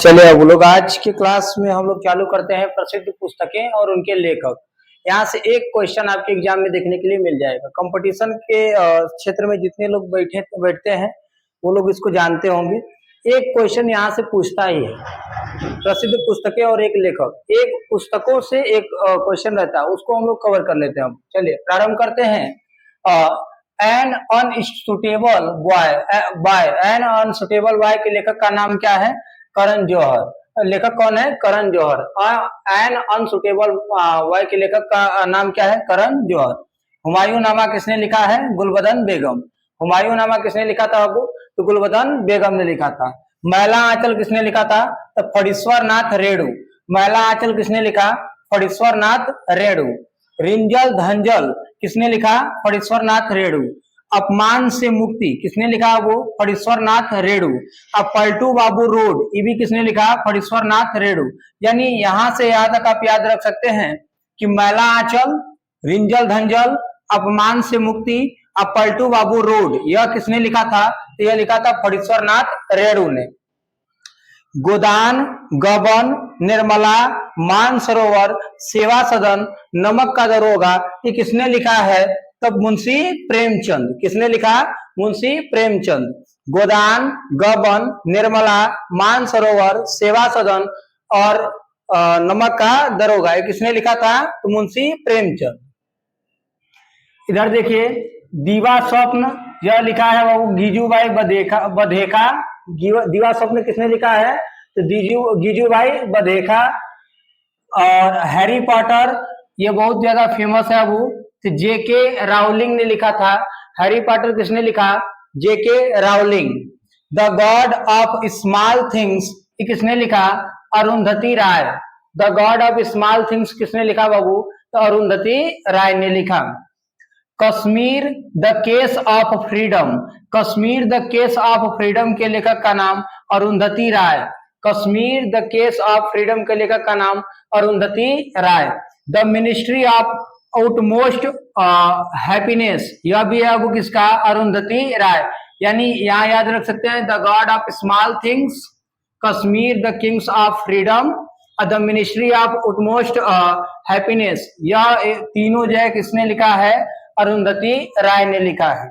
चलिए अब लोग आज की क्लास में हम लोग चालू करते हैं प्रसिद्ध पुस्तकें और उनके लेखक। यहाँ से एक क्वेश्चन आपके एग्जाम में देखने के लिए मिल जाएगा। कंपटीशन के क्षेत्र में जितने लोग बैठते हैं वो लोग इसको जानते होंगे। एक क्वेश्चन यहाँ से पूछता ही है, प्रसिद्ध पुस्तकें और एक लेखक। एक पुस्तकों से एक क्वेश्चन रहता है, उसको हम लोग कवर कर लेते हैं। हम चलिए प्रारंभ करते हैं। एन अनसुटेबल बॉय के लेखक का नाम क्या है? करण जौहर। लेखक कौन है? Karan Johar. N unsuitable boy के लेखक का नाम क्या है? करण जौहर। हुमायूं नामा किसने लिखा है? गुलबदन बेगम। हुमायूं नामा किसने लिखा था बाबू? तो गुलबदन बेगम ने लिखा था। मैला आंचल किसने लिखा था? तो फणीश्वर नाथ रेणु। मैला आंचल किसने लिखा? फणीश्वर नाथ रेणु। रिंजल धंजल किसने लिखा? फणीश्वर नाथ रेणु। अपमान से मुक्ति किसने लिखा? वो फणीश्वर नाथ रेणु। अब पलटू बाबू रोड ये भी किसने लिखा? फणीश्वर नाथ रेणु। यानी यहां से यहां तक आप याद रख सकते हैं कि मैला आंचल, रिंजल धंजल, अपमान से मुक्ति, अब पलटू बाबू रोड यह किसने लिखा था? तो यह लिखा था फणीश्वर नाथ रेणु ने। गोदान, गबन, निर्मला, मानसरोवर, सेवा सदन, नमक का दरोगा ये किसने लिखा है? तब मुंशी प्रेमचंद। किसने लिखा? मुंशी प्रेमचंद। गोदान, गबन, निर्मला, मानसरोवर, सेवा सदन और नमक का दरोगा ये किसने लिखा था? तो मुंशी प्रेमचंद। इधर देखिए दीवा स्वप्न यह लिखा है वो गीजूबाई बधेका। दीवा स्वप्न किसने लिखा है? तो गीजूबाई बधेका। और हैरी पॉटर ये बहुत ज्यादा फेमस है वो, तो जेके रावलिंग ने लिखा था। हैरी पॉटर किसने लिखा? J K Rowling. The God of Small Things ये किसने लिखा? Arundhati Roy. The God of Small Things किसने लिखा बाबू? तो अरुंधति राय ने लिखा। Kashmir the Case of Freedom. Kashmir the Case of Freedom के लेखक का नाम Arundhati Roy. Kashmir the Case of Freedom के लेखक का नाम Arundhati Roy. The Ministry of outmost Happiness यह भी है वो किसका? अरुंधति राय। यानी यहाँ याद रख सकते हैं the God of Small things, Kashmir the Kings of freedom, the Ministry of outmost Happiness यह तीनों जो है किसने लिखा है? अरुंधति राय ने लिखा है।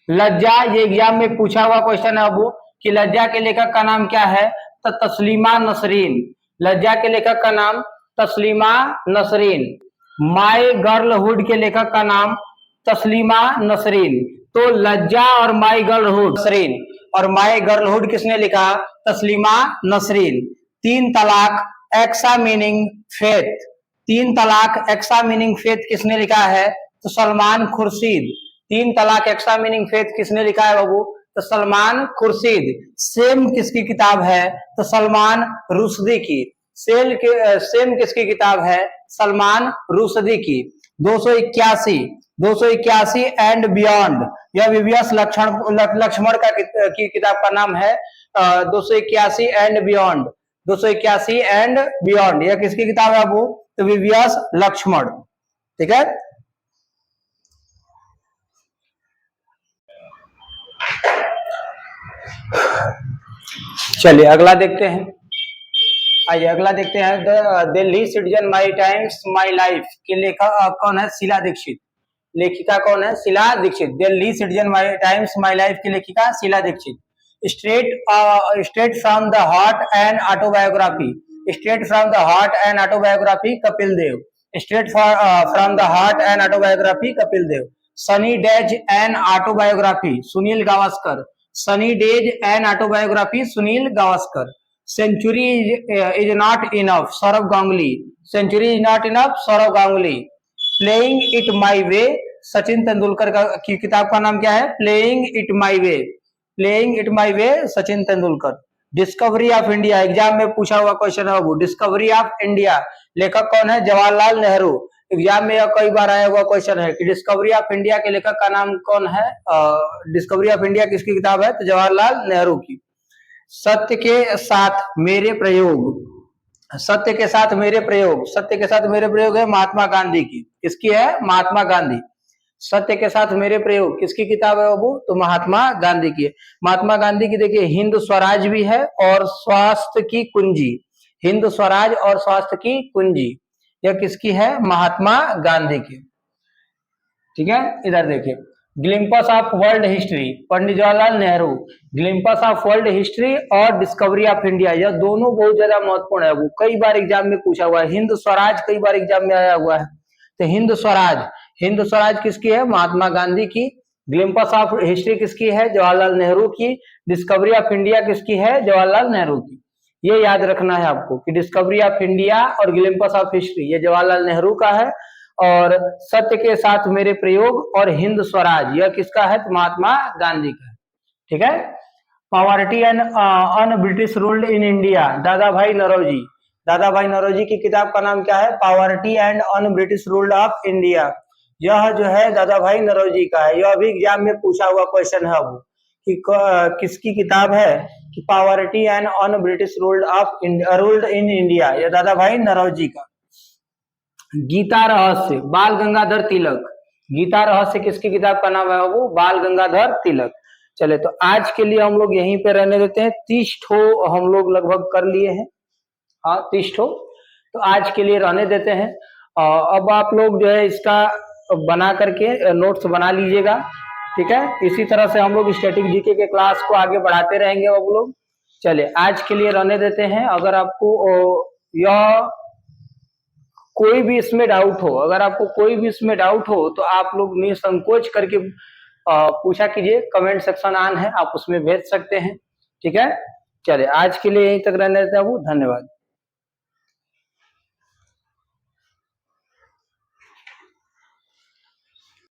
लज्जा ये एग्जाम में पूछा हुआ क्वेश्चन है अब कि लज्जा के लेखक का नाम क्या है? तो तस्लीमा नसरीन। लज्जा के लेखक का नाम तस्लीमा नसरीन। माय गर्लहुड के लेखक का नाम तस्लीमा नसरीन। तो लज्जा और माय गर्लहुड नसरीन, और माय गर्लहुड किसने लिखा? तस्लीमा नसरीन। तीन तलाक एक्सा मीनिंग फेथ। तीन तलाक एक्सा मीनिंग फेथ किसने लिखा है? तो सलमान खुर्शीद। तीन तलाक एक्सा मीनिंग फेथ किसने लिखा है बाबू? तो सलमान खुर्शीद। सेम किसकी किताब है? तो सलमान रुश्दी की। सेम किसकी किताब है? सलमान रुश्दी की। 281 एंड बियॉन्ड यह विवियस लक्ष्मण की किताब का नाम है 281 एंड बियॉन्ड। 281 एंड बियॉन्ड यह किसकी किताब है बाबू? तो विवियस लक्ष्मण। ठीक है। चलिए अगला देखते हैं। आइए अगला देखते हैं। Delhi citizen my times my life के लेखक कौन है? शीला दीक्षित। लेखिका कौन है? Sheila Dikshit. Delhi citizen my times my life की लेखिका Sheila Dikshit. Straight from the heart and autobiography. Straight from the heart and autobiography Kapil Dev. Straight from the heart and autobiography Kapil Dev. Sunny days and autobiography Sunil Gavaskar. Sunny days and autobiography Sunil Gavaskar. Century is not enough Sourav Ganguly. Century is not enough Sourav Ganguly. Playing it my way Sachin Tendulkar की किताब का नाम क्या है? Playing it my way. Playing it my way Sachin Tendulkar. Discovery of India exam में पूछा हुआ question है वो। डिस्कवरी ऑफ इंडिया लेखक कौन है? जवाहरलाल नेहरू। एग्जाम में कई बार आया हुआ क्वेश्चन है कि डिस्कवरी ऑफ इंडिया के लेखक का नाम कौन है? डिस्कवरी ऑफ इंडिया किसकी किताब है? तो जवाहरलाल नेहरू की। सत्य के साथ मेरे प्रयोग। सत्य के साथ मेरे प्रयोग। सत्य के साथ मेरे प्रयोग है महात्मा गांधी की। किसकी है? महात्मा गांधी। सत्य के साथ मेरे प्रयोग किसकी किताब है बाबू? तो महात्मा गांधी की है। महात्मा गांधी की देखिए हिंद स्वराज भी है और स्वास्थ्य की कुंजी, हिंद स्वराज और स्वास्थ्य की कुंजी, यह किसकी है? महात्मा गांधी की। ठीक है, इधर देखिए Glimpses of World History, Pandit Jawaharlal Nehru. Glimpses of World History और डिस्कवरी ऑफ इंडिया, यह दोनों बहुत ज्यादा महत्वपूर्ण है, वो कई बार एग्जाम में पूछा हुआ है। हिंद स्वराज कई बार एग्जाम में आया हुआ है, तो हिंद स्वराज, हिंद स्वराज किसकी है? महात्मा गांधी की। ग्लिम्पस ऑफ हिस्ट्री किसकी है? जवाहरलाल नेहरू की। डिस्कवरी ऑफ इंडिया किसकी है? जवाहरलाल नेहरू की। ये याद रखना है आपको कि डिस्कवरी ऑफ इंडिया और ग्लिम्पस ऑफ हिस्ट्री ये जवाहरलाल नेहरू का है, और सत्य के साथ मेरे प्रयोग और हिंद स्वराज यह किसका है? तो महात्मा गांधी का है। ठीक है, poverty and un British ruled in India, दादा भाई नौरोजी। दादा भाई नौरोजी की किताब का नाम क्या है? Poverty and un British ruled of India. यह जो है दादा भाई नौरोजी का है, यह भी एग्जाम में पूछा हुआ क्वेश्चन है वो कि किसकी किताब है कि poverty and un British ruled in India, यह दादा भाई नौरोजी का। गीता रहस्य, बाल गंगाधर तिलक। गीता रहस्य किसकी किताब का नाम है? वो बाल गंगाधर तिलक। चले तो आज के लिए हम लोग यहीं पे रहने देते हैं। 30 ठो हम लोग लगभग कर लिए हैं, हाँ 30 ठो, तो आज के लिए रहने देते हैं। अब आप लोग जो है इसका बना करके नोट्स बना लीजिएगा। ठीक है, इसी तरह से हम लोग स्टैटिक जीके के क्लास को आगे बढ़ाते रहेंगे अब लोग। चले आज के लिए रहने देते हैं। अगर आपको यह कोई भी इसमें डाउट हो, अगर आपको कोई भी इसमें डाउट हो तो आप लोग निसंकोच करके पूछा कीजिए, कमेंट सेक्शन ऑन है, आप उसमें भेज सकते हैं। ठीक है, चलिए आज के लिए यहीं तक रहने देते हैं। धन्यवाद।